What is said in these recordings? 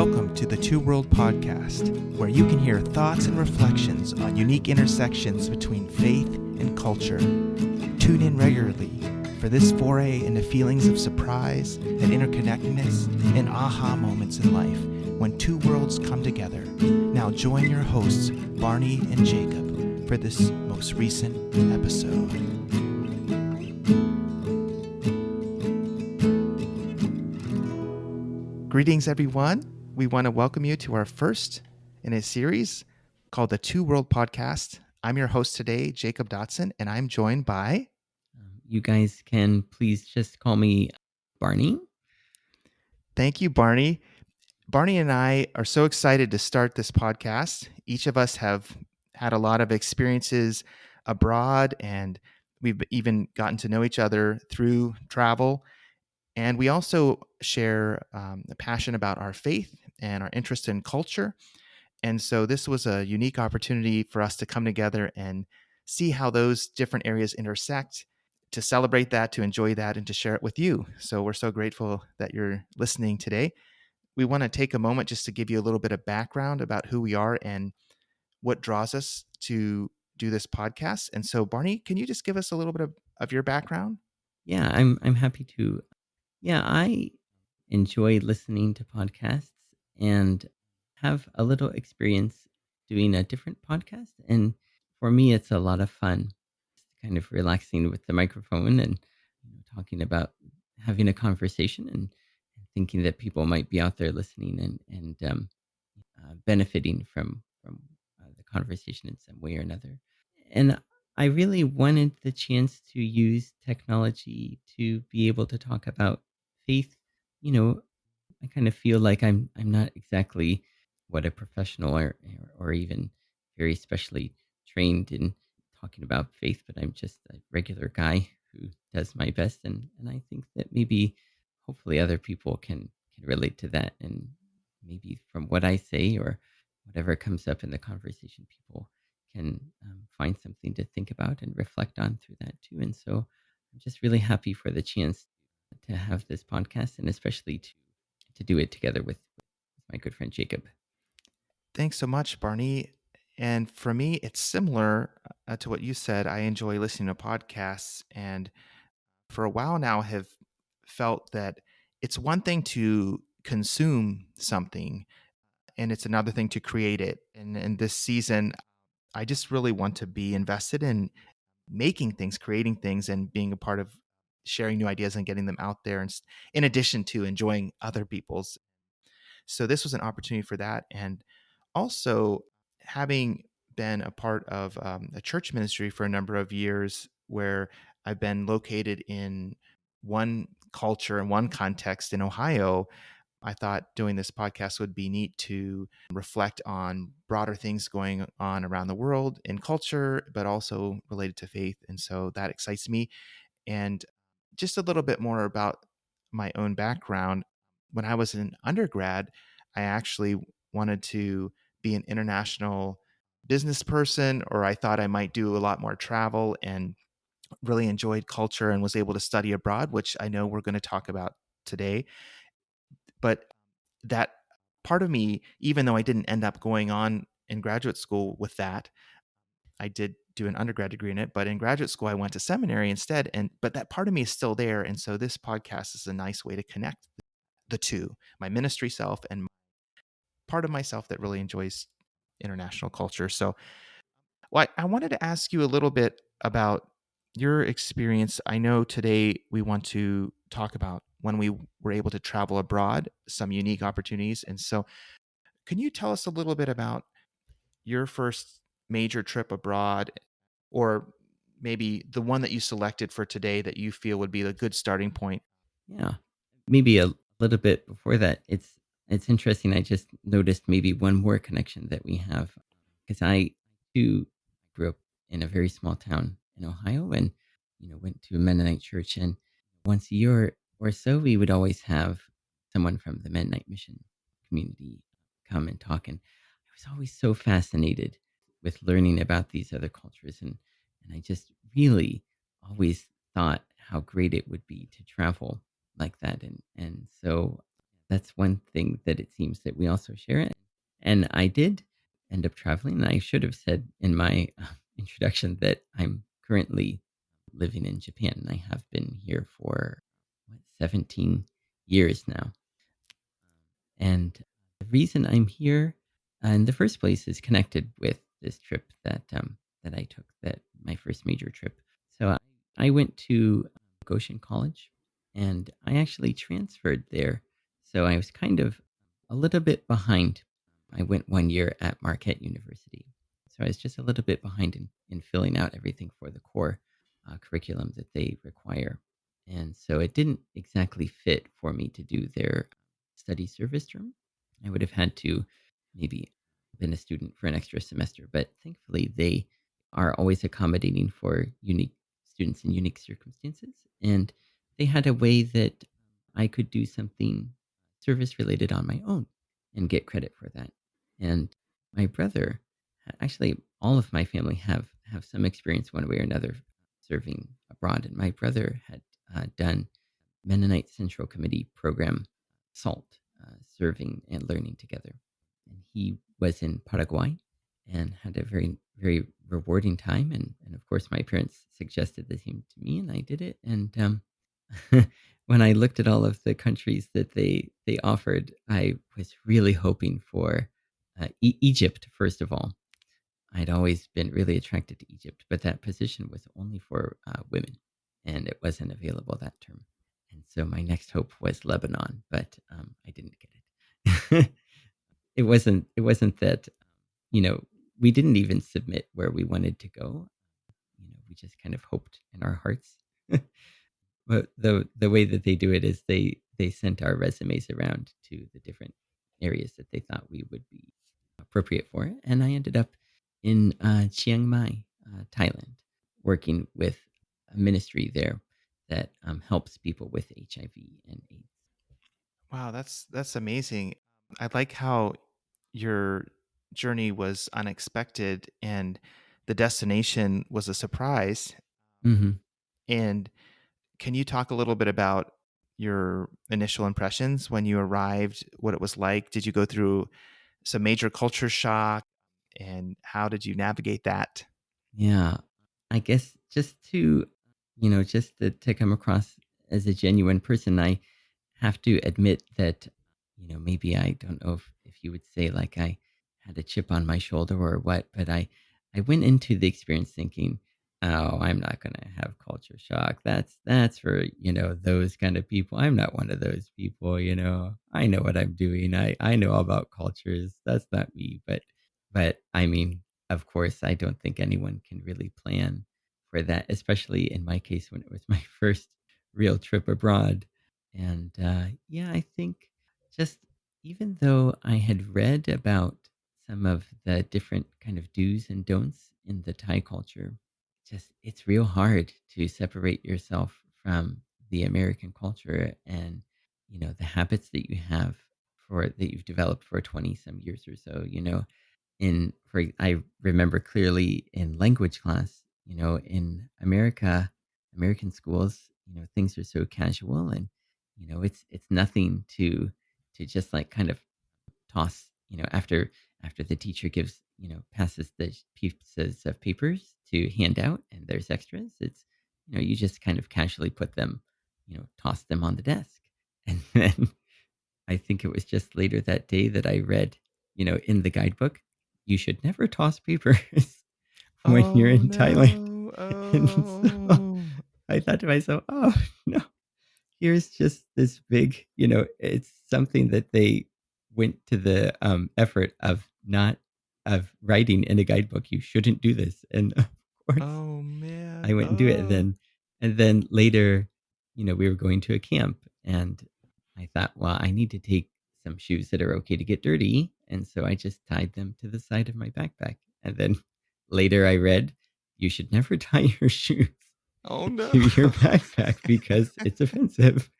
Welcome to the Two World Podcast, where you can hear thoughts and reflections on unique intersections between faith and culture. Tune in regularly for this foray into feelings of surprise and interconnectedness and aha moments in life when two worlds come together. Now join your hosts, Barney and Jacob, for this most recent episode. Greetings, everyone. We want to welcome you to our first in a series called the Two World Podcast. I'm your host today, Jacob Dotson, and I'm joined by... You guys can please just call me Barney. Thank you, Barney. Barney and I are so excited to start this podcast. Each of us have had a lot of experiences abroad, and we've even gotten to know each other through travel. And we also share a passion about our faith and our interest in culture. And so this was a unique opportunity for us to come together and see how those different areas intersect, to celebrate that, to enjoy that, and to share it with you. So we're so grateful that you're listening today. We want to take a moment just to give you a little bit of background about who we are and what draws us to do this podcast. And so, Barney, can you just give us a little bit of your background? Yeah, I'm happy to. Yeah, I enjoy listening to podcasts and have a little experience doing a different podcast. And for me, it's a lot of fun, kind of relaxing with the microphone and talking about having a conversation and thinking that people might be out there listening and benefiting from the conversation in some way or another. And I really wanted the chance to use technology to be able to talk about faith. You know, I kind of feel like I'm not exactly what a professional or even very specially trained in talking about faith, but I'm just a regular guy who does my best, and I think that maybe hopefully other people can relate to that, and maybe from what I say or whatever comes up in the conversation, people can find something to think about and reflect on through that too. And so I'm just really happy for the chance to have this podcast, and especially to do it together with my good friend Jacob. Thanks so much, Barney. And for me, it's similar to what you said. I enjoy listening to podcasts, and for a while now have felt that it's one thing to consume something, and it's another thing to create it. And this season, I just really want to be invested in making things, creating things, and being a part of sharing new ideas and getting them out there, and in addition to enjoying other people's. So this was an opportunity for that. And also, having been a part of a church ministry for a number of years, where I've been located in one culture and one context in Ohio, I thought doing this podcast would be neat to reflect on broader things going on around the world in culture, but also related to faith. And so that excites me. And just a little bit more about my own background. When I was an undergrad, I actually wanted to be an international business person, or I thought I might do a lot more travel, and really enjoyed culture and was able to study abroad, which I know we're going to talk about today. But that part of me, even though I didn't end up going on in graduate school with that, I did do an undergrad degree in it, but in graduate school I went to seminary instead. But that part of me is still there. And so this podcast is a nice way to connect the two, my ministry self and part of myself that really enjoys international culture. So, well, I wanted to ask you a little bit about your experience. I know today we want to talk about when we were able to travel abroad, some unique opportunities. And so, can you tell us a little bit about your first major trip abroad, or maybe the one that you selected for today that you feel would be a good starting point? Yeah, maybe a little bit before that. It's interesting. I just noticed maybe one more connection that we have, because I too grew up in a very small town in Ohio, and went to a Mennonite church, and once a year or so we would always have someone from the Mennonite mission community come and talk, and I was always so fascinated with learning about these other cultures, and I just really always thought how great it would be to travel like that. And so that's one thing that it seems that we also share. And I did end up traveling. I should have said in my introduction that I'm currently living in Japan. I have been here for 17 years now. And the reason I'm here in the first place is connected with this trip that I took, that my first major trip. So I went to Goshen College, and I actually transferred there. So I was kind of a little bit behind. I went 1 year at Marquette University. So I was just a little bit behind in filling out everything for the core curriculum that they require. And so it didn't exactly fit for me to do their study service term. I would have had to maybe been a student for an extra semester, but thankfully they are always accommodating for unique students in unique circumstances. And they had a way that I could do something service related on my own and get credit for that. And my brother, actually, all of my family have some experience one way or another serving abroad. And my brother had done Mennonite Central Committee program SALT, serving and learning together. And he was in Paraguay and had a very, very rewarding time. And of course, my parents suggested the team to me, and I did it. And when I looked at all of the countries that they offered, I was really hoping for Egypt, first of all. I'd always been really attracted to Egypt, but that position was only for women, and it wasn't available that term. And so my next hope was Lebanon, but I didn't get it. It wasn't that you know we didn't even submit where we wanted to go. We just kind of hoped in our hearts. But the way that they do it is they sent our resumes around to the different areas that they thought we would be appropriate for it, and I ended up in Chiang Mai, Thailand, working with a ministry there that helps people with HIV and AIDS. Wow, that's amazing. I like how your journey was unexpected and the destination was a surprise. Hmm. And can you talk a little bit about your initial impressions when you arrived, what it was like? Did you go through some major culture shock, and how did you navigate that? Yeah, I guess just to come across as a genuine person, I have to admit that, maybe I don't know if you would say like I had a chip on my shoulder or what, but I went into the experience thinking, oh, I'm not gonna have culture shock. That's for, those kind of people. I'm not one of those people. I know what I'm doing. I know all about cultures. That's not me. But I mean, of course, I don't think anyone can really plan for that, especially in my case when it was my first real trip abroad. And yeah, I think just even though I had read about some of the different kind of do's and don'ts in the Thai culture, just it's real hard to separate yourself from the American culture and the habits that you have for that you've developed for 20 some years or so. I remember clearly in language class, in American schools, things are so casual, and it's nothing to just like kind of toss, after the teacher passes the pieces of papers to hand out and there's extras. It's you just kind of casually put them, toss them on the desk. And then I think it was just later that day that I read, in the guidebook, you should never toss papers when you're Oh in Thailand. no. And so Oh. I thought to myself, "Oh, no, here's just this big," it's something that they went to the effort of not of writing in a guidebook, "You shouldn't do this." And of course, Oh man. I went and do it, and then later, we were going to a camp, and I thought, "Well, I need to take some shoes that are okay to get dirty," and so I just tied them to the side of my backpack, and then later I read, "You should never tie your shoes Oh no. to your backpack because it's offensive."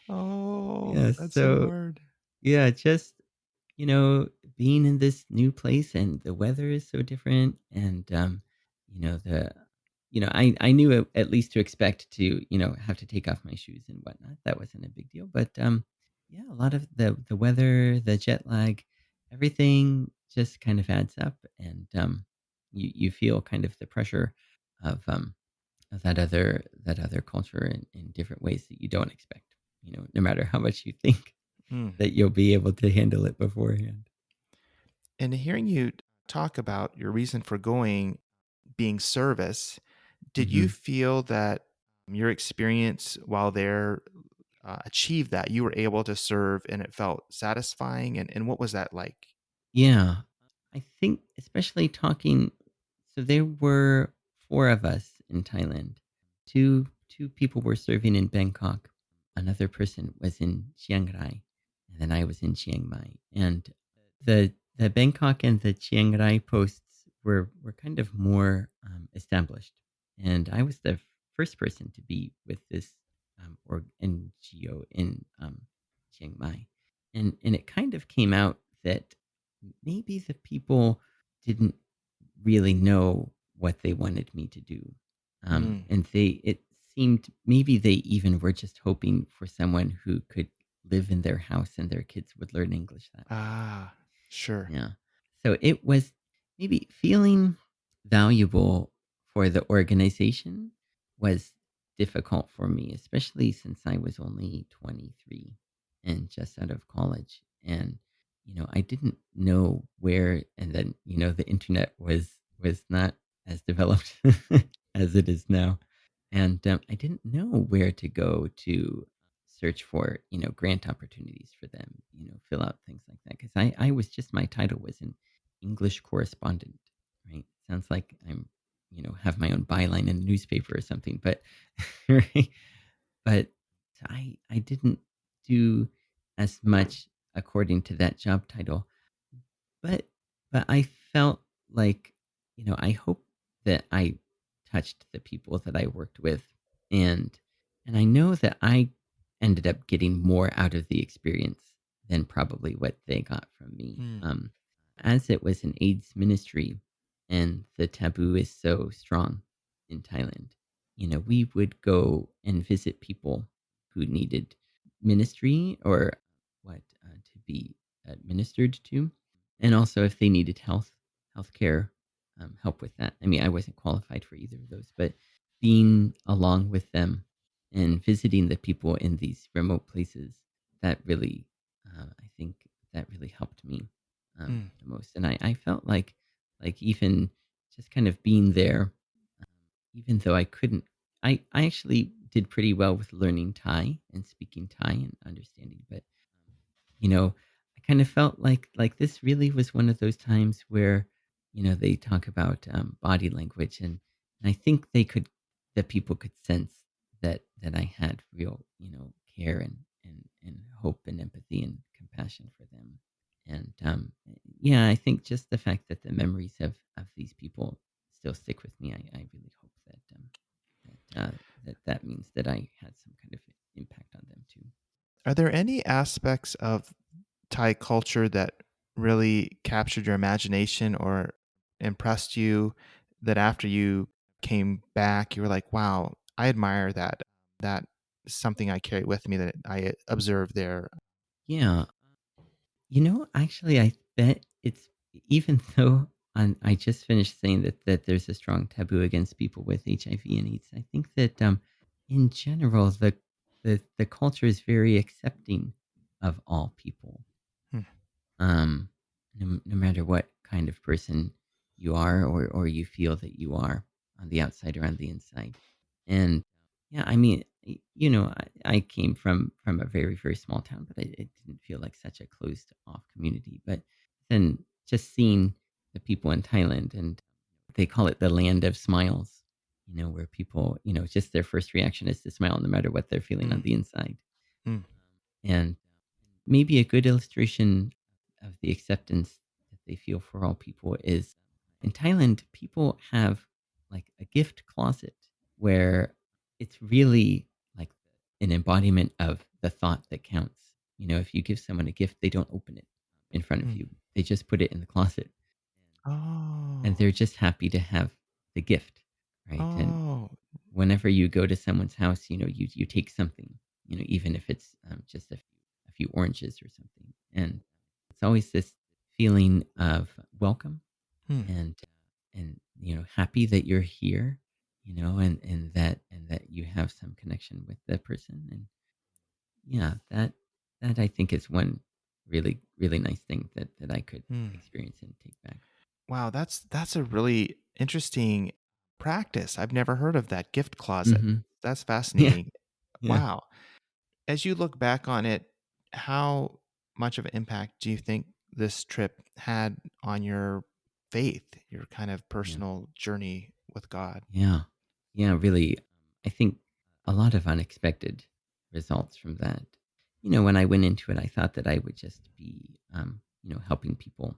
Oh, Yeah, that's so so hard. yeah, just, being in this new place and the weather is so different and, the I knew at least to expect to, have to take off my shoes and whatnot. That wasn't a big deal. But yeah, a lot of the weather, the jet lag, everything just kind of adds up, and you feel kind of the pressure of that other culture in different ways that you don't expect. No matter how much you think Mm. that you'll be able to handle it beforehand. And hearing you talk about your reason for going being service, did you Hmm. feel that your experience while there achieved that? You were able to serve and it felt satisfying? And what was that like? Yeah. I think especially talking so there were 4 of us in Thailand. Two people were serving in Bangkok. Another person was in Chiang Rai, and then I was in Chiang Mai. And the Bangkok and the Chiang Rai posts were kind of more, established. And I was the first person to be with this, NGO in, Chiang Mai. And it kind of came out that maybe the people didn't really know what they wanted me to do. Mm. And it seemed maybe they even were just hoping for someone who could live in their house and their kids would learn English that way. Ah, sure. Yeah. So it was maybe feeling valuable for the organization was difficult for me, especially since I was only 23 and just out of college. And, I didn't know where, and then, the internet was not as developed as it is now. And I didn't know where to go to search for, grant opportunities for them, fill out things like that. Because I was just, my title was an English correspondent, right? Sounds like I'm, have my own byline in a newspaper or something, but, right? But I didn't do as much according to that job title. But I felt like, I hope that I touched the people that I worked with, and I know that I ended up getting more out of the experience than probably what they got from me. Mm. As it was an AIDS ministry and the taboo is so strong in Thailand, we would go and visit people who needed ministry or to be administered to, and also if they needed healthcare help with that. I mean, I wasn't qualified for either of those, but being along with them and visiting the people in these remote places, that really, I think that really helped me Mm. the most. And I felt like even just kind of being there, um, even though I couldn't, I actually did pretty well with learning Thai and speaking Thai and understanding, but I kind of felt like this really was one of those times where, they talk about body language, and I think that people could sense that I had real, care and hope and empathy and compassion for them. And yeah, I think just the fact that the memories of these people still stick with me, I really hope that means that I had some kind of impact on them too. Are there any aspects of Thai culture that really captured your imagination or impressed you that after you came back, you were like, wow, I admire that. That is something I carry with me that I observed there. Yeah. Actually, I bet it's even though I just finished saying that there's a strong taboo against people with HIV and AIDS. I think that in general the culture is very accepting of all people, Hmm. um, no matter what kind of person you are or you feel that you are on the outside or on the inside. And yeah, I mean, I came from a very, very small town, but it didn't feel like such a closed off community. But then just seeing the people in Thailand, and they call it the land of smiles, where people, just their first reaction is to smile no matter what they're feeling on Mm. the inside. Mm. And maybe a good illustration of the acceptance that they feel for all people is in Thailand, people have like a gift closet where it's really like an embodiment of the thought that counts. If you give someone a gift, they don't open it in front of Mm. you. They just put it in the closet and Oh. they're just happy to have the gift. right? And Oh. whenever you go to someone's house, you take something, even if it's just a few oranges or something, and it's always this feeling of welcome Hmm. and happy that you're here, and that you have some connection with the person, and yeah, that I think is one really really nice thing that I could Hmm. experience and take back. Wow, that's a really interesting practice. I've never heard of that gift closet. Hmm. That's Yeah, fascinating. yeah, Wow. As you look back on it, how much of an impact do you think this trip had on your faith, your kind of yeah. personal journey with God? Yeah. Yeah, really. I think a lot of unexpected results from that. When I went into it, I thought that I would just be, helping people,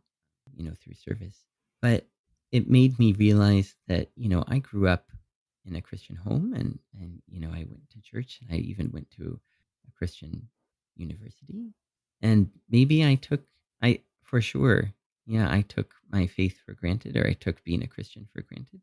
through service. But it made me realize that, I grew up in a Christian home and I went to church and I even went to a Christian university. And maybe for sure, yeah, I took my faith for granted or I took being a Christian for granted.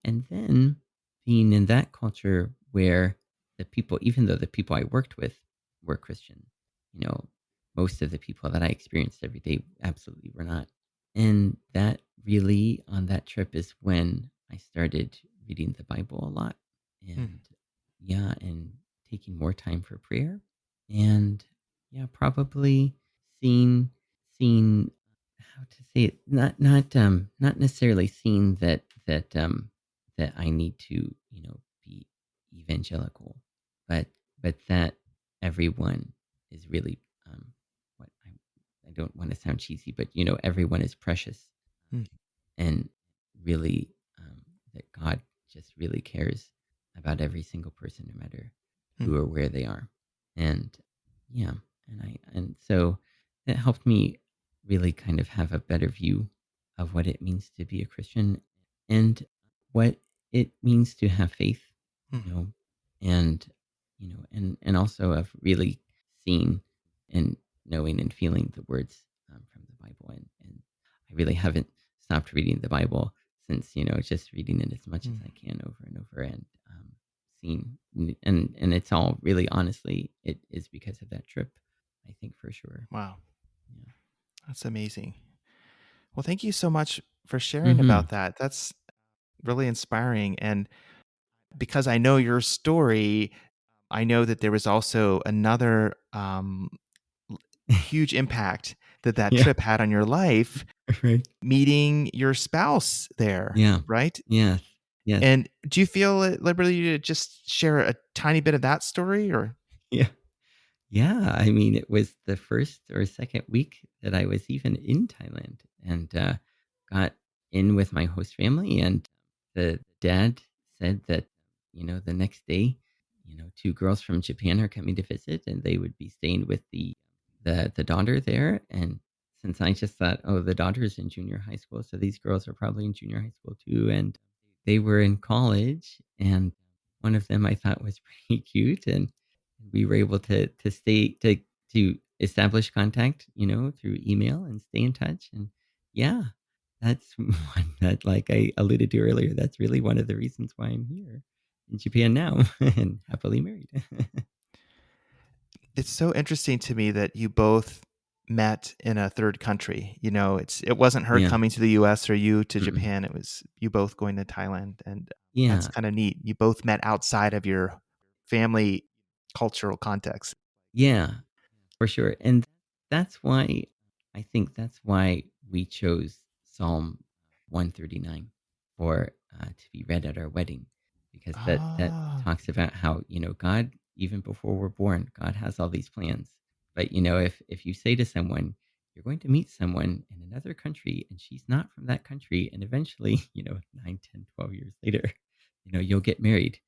And then being in that culture where the people, even though the people I worked with were Christian, you know, most of the people that I experienced every day absolutely were not. And that really, on that trip, is when I started reading the Bible a lot. Hmm. And yeah, and taking more time for prayer. And yeah, probably seeing, seeing how to say it, not necessarily seeing that I need to, be evangelical, but that everyone is really, what I don't want to sound cheesy, but everyone is precious, Hmm. and really, that God just really cares about every single person, no matter Hmm. who or where they are. And yeah, and so that helped me really kind of have a better view of what it means to be a Christian and what it means to have faith, Hmm. you know, and and also of really seeing and knowing and feeling the words from the Bible, and I really haven't stopped reading the Bible since, just reading it as much as Hmm. I can over and over and seeing, and it's all really honestly, it is because of that trip, I think for sure. Wow, Yeah. that's amazing. Well, thank you so much for sharing Hmm. about that. That's really inspiring. And because I know your story, I know that there was also another huge impact that that Yeah. trip had on your life, Right. meeting your spouse there, Yeah. right? Yes. Yes. And do you feel at liberty to just share a tiny bit of that story or? Yeah. Yeah, I mean, it was the 1st or 2nd week that I was even in Thailand and, got in with my host family, and the dad said that, the next day, 2 girls from Japan are coming to visit, and they would be staying with the daughter there, and since I just thought, "Oh, the daughter's in junior high school, so these girls are probably in junior high school too," and they were in college, and one of them I thought was pretty cute, and we were able to stay to establish contact, through email and stay in touch, and yeah, that's one that, like I alluded to earlier, that's really one of the reasons why I'm here in Japan now and happily married. It's so interesting to me that you both met in a third country. It wasn't her Yeah. coming to the US or you to Mm-mm. Japan. It was you both going to Thailand, and that's Yeah. kinda neat. You both met outside of your family cultural context. Yeah. For sure, and that's why I think that's why we chose Psalm 139 for, to be read at our wedding, because that Ah. talks about how, God, even before we're born, God has all these plans. But, if you say to someone, "You're going to meet someone in another country, and she's not from that country," and eventually, 9, 10, 12 years later, you'll get married.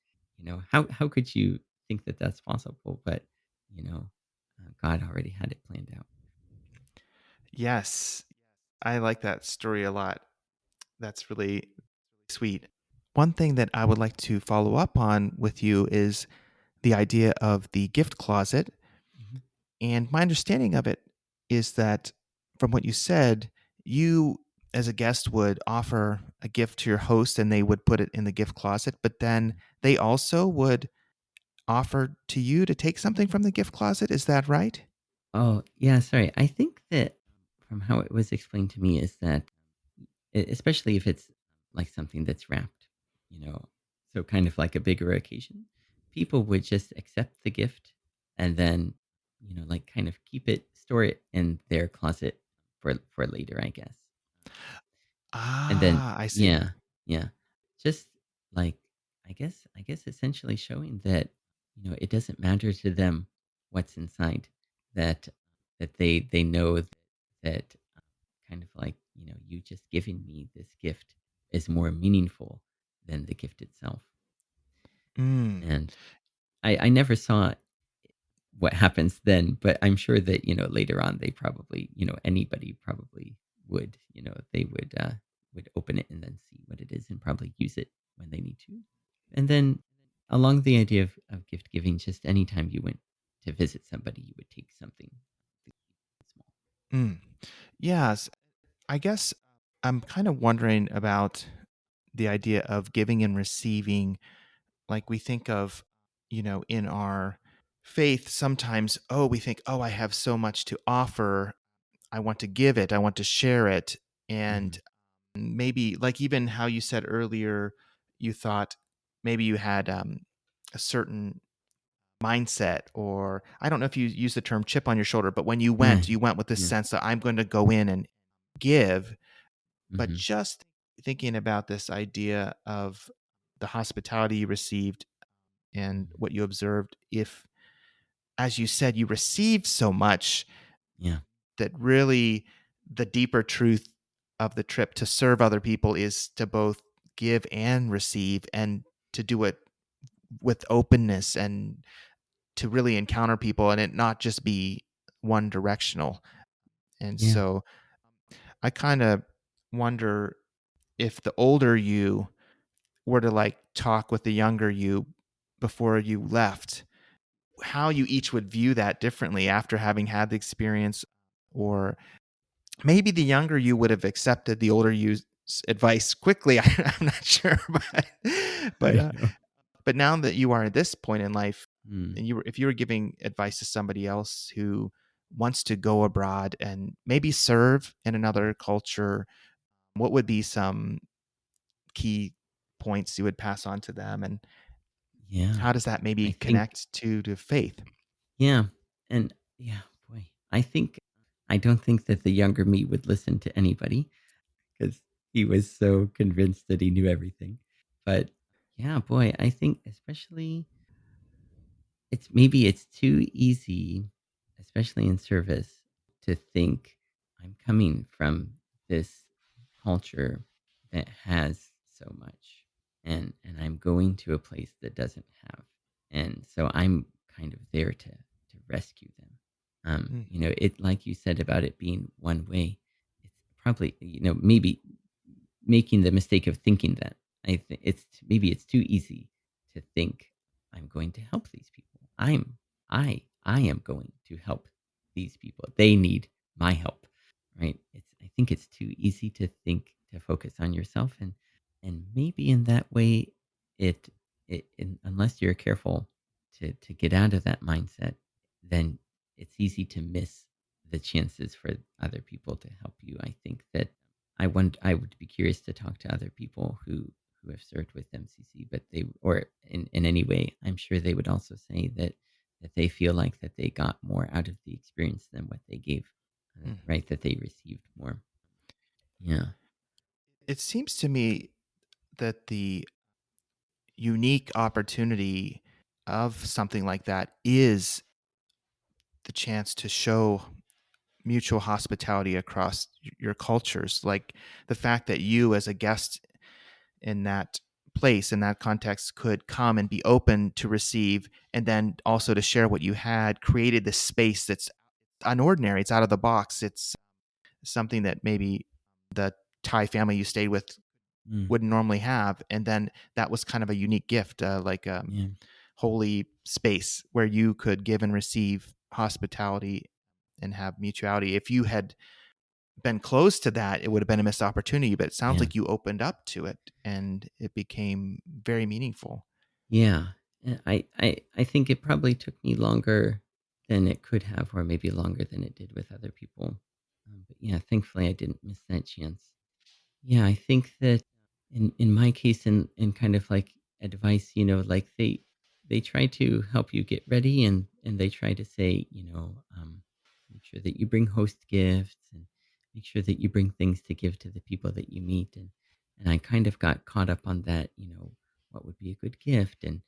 How could you think that that's possible? But, you know God already had it planned out. Yes. I like that story a lot. That's really sweet. One thing that I would like to follow up on with you is the idea of the gift closet. Mhm. And my understanding of it is that from what you said, you as a guest, would offer a gift to your host and they would put it in the gift closet, but then they also would offer to you to take something from the gift closet. Is that right? Oh, yeah, sorry. I think that from how it was explained to me is that especially if it's like something that's wrapped, you know, so kind of like a bigger occasion, people would just accept the gift and then, like kind of keep it, store it in their closet for later, I guess. And then, Ah, I see. yeah, yeah, just like I guess essentially showing that it doesn't matter to them what's inside, that they know that kind of like, you just giving me this gift is more meaningful than the gift itself. Mm, And I never saw what happens then, but I'm sure that, later on they probably, anybody probably they would open it and then see what it is and probably use it when they need to. And then along the idea of gift giving, just anytime you went to visit somebody, you would take something small. mm. Yes. I guess I'm kind of wondering about the idea of giving and receiving. Like we think of, in our faith, sometimes, oh, we think, oh, I have so much to offer. I want to give it. I want to share it. And Mhm. maybe, like, even how you said earlier, you thought maybe you had a certain mindset, or I don't know if you use the term chip on your shoulder, but when Yeah. you went with this Yeah. sense that I'm going to go in and give. But Hmm. just thinking about this idea of the hospitality you received and Hmm. what you observed, if, as you said, you received so much, Yeah. that really the deeper truth of the trip to serve other people is to both give and receive, and to do it with openness, and to really encounter people and it not just be one directional. And Yeah. so I kind of wonder, if the older you were to like talk with the younger you before you left, how you each would view that differently after having had the experience, or maybe the younger you would have accepted the older you's advice quickly. I'm not sure, but I uh, know. but now that you are at this point in life, Mm. and if you were giving advice to somebody else who wants to go abroad and maybe serve in another culture, what would be some key points you would pass on to them, and Yeah. how does that maybe I think connect to faith? Yeah, and yeah, boy, I don't think that the younger me would listen to anybody because he was so convinced that he knew everything. But yeah, boy, I think especially it's too easy, especially in service, to think I'm coming from this culture that has so much, and I'm going to a place that doesn't have, and so I'm kind of there to rescue them. Mm, It like you said about it being one way. It's probably maybe making the mistake of thinking that. I think maybe it's too easy to think I'm going to help these people. I am going to help these people. They need my help, right? I think it's too easy to think to focus on yourself, and maybe in that way it unless you're careful to get out of that mindset, then it's easy to miss the chances for other people to help you. I think that I would be curious to talk to other people who have served with MCC, but they or in any way, I'm sure they would also say that they feel like that they got more out of the experience than what they gave, mm. right? That they received more. Yeah. It seems to me that the unique opportunity of something like that is the chance to show mutual hospitality across your cultures. Like the fact that you, as a guest in that place, in that context, could come and be open to receive, and then also to share what you had, created this space that's unordinary. It's out of the box. It's something that maybe the Thai family you stayed with Mm, wouldn't normally have. And then that was kind of a unique gift, like yeah. holy space where you could give and receive hospitality and have mutuality. If you had been close to that, it would have been a missed opportunity, but it sounds Yeah. like you opened up to it and it became very meaningful. Yeah. And I think it probably took me longer than it could have, or maybe longer than it did with other people. But yeah, thankfully I didn't miss that chance. Yeah, I think that in my case, in kind of like advice, like they try to help you get ready, and they try to say, make sure that you bring host gifts, and make sure that you bring things to give to the people that you meet. And I kind of got caught up on that, what would be a good gift, and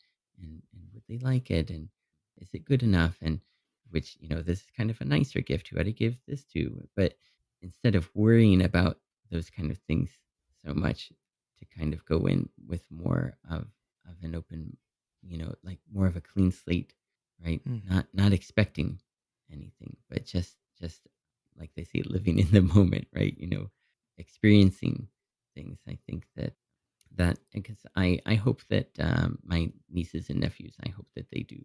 would they like it, and is it good enough, and which, this is kind of a nicer gift, who I to give this to. But instead of worrying about those kind of things so much, to kind of go in with more of an open, like more of a clean slate, right? Mm, Not expecting anything, but just like they say, living in the moment, right? Experiencing things. I think that because I hope that my nieces and nephews, I hope that they do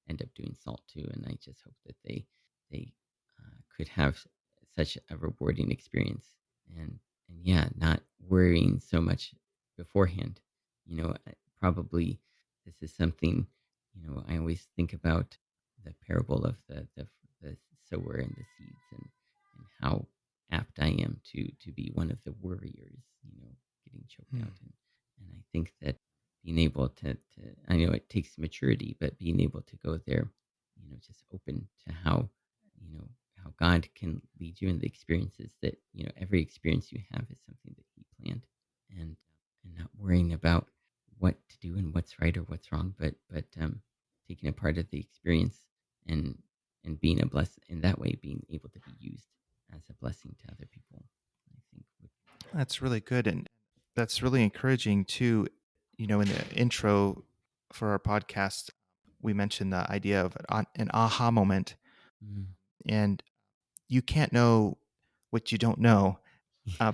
end up doing salt too, and I just hope that they could have such a rewarding experience, and yeah, not worrying so much beforehand. Probably this is something, I always think about the parable of the sower and the seeds, and how apt I am to be one of the worriers, getting choked mm. out. And I think that being able I know it takes maturity, but being able to go there, just open to how God can lead you in the experiences, that, every experience you have is something that He planned, and and not worrying about what to do and what's right or what's wrong, but taking a part of the experience, and being a bless in that way, being able to be used as a blessing to other people, I think would. That's really good. And that's really encouraging too. In the intro for our podcast, we mentioned the idea of an aha moment. Mm. And you can't know what you don't know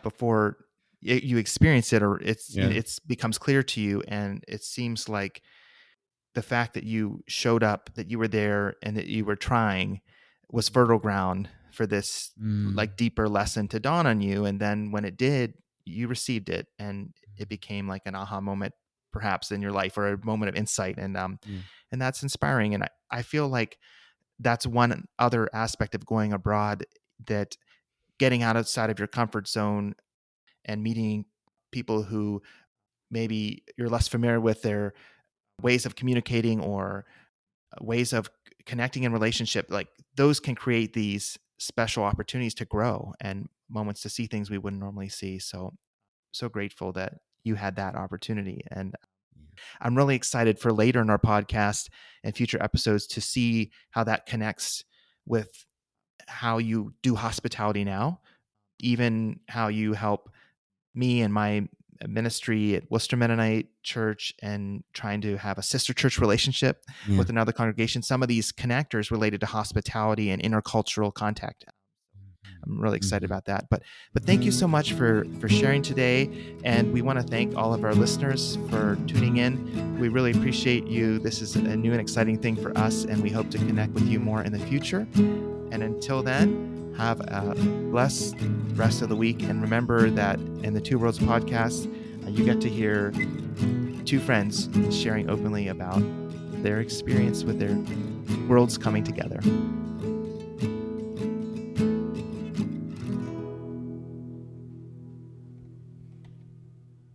before you experience it, or Yeah. it's becomes clear to you. And it seems like the fact that you showed up, that you were there, and that you were trying was fertile ground for this Mm. like deeper lesson to dawn on you. And then when it did, you received it, and it Mm. became like an aha moment, perhaps in your life, or a moment of insight. Yeah. And that's inspiring. And I feel like that's one other aspect of going abroad, that getting outside of your comfort zone and meeting people who maybe you're less familiar with their ways of communicating, or ways of connecting in relationship, like those can create these special opportunities to grow and moments to see things we wouldn't normally see. So grateful that you had that opportunity. And Yeah. I'm really excited for later in our podcast and future episodes to see how that connects with how you do hospitality now, even how you help me and my ministry at Worcester Mennonite Church, and trying to have a sister church relationship Yeah. with another congregation. Some of these connectors related to hospitality and intercultural contact. Mhm. I'm really excited Mhm. about that. But thank you so much for sharing today, and we want to thank all of our listeners for tuning in. We really appreciate you. This is a new and exciting thing for us, and we hope to connect with you more in the future. And until then, have a blessed rest of the week. And remember that in the Two Worlds podcast, you get to hear two friends sharing openly about their experience with their worlds coming together.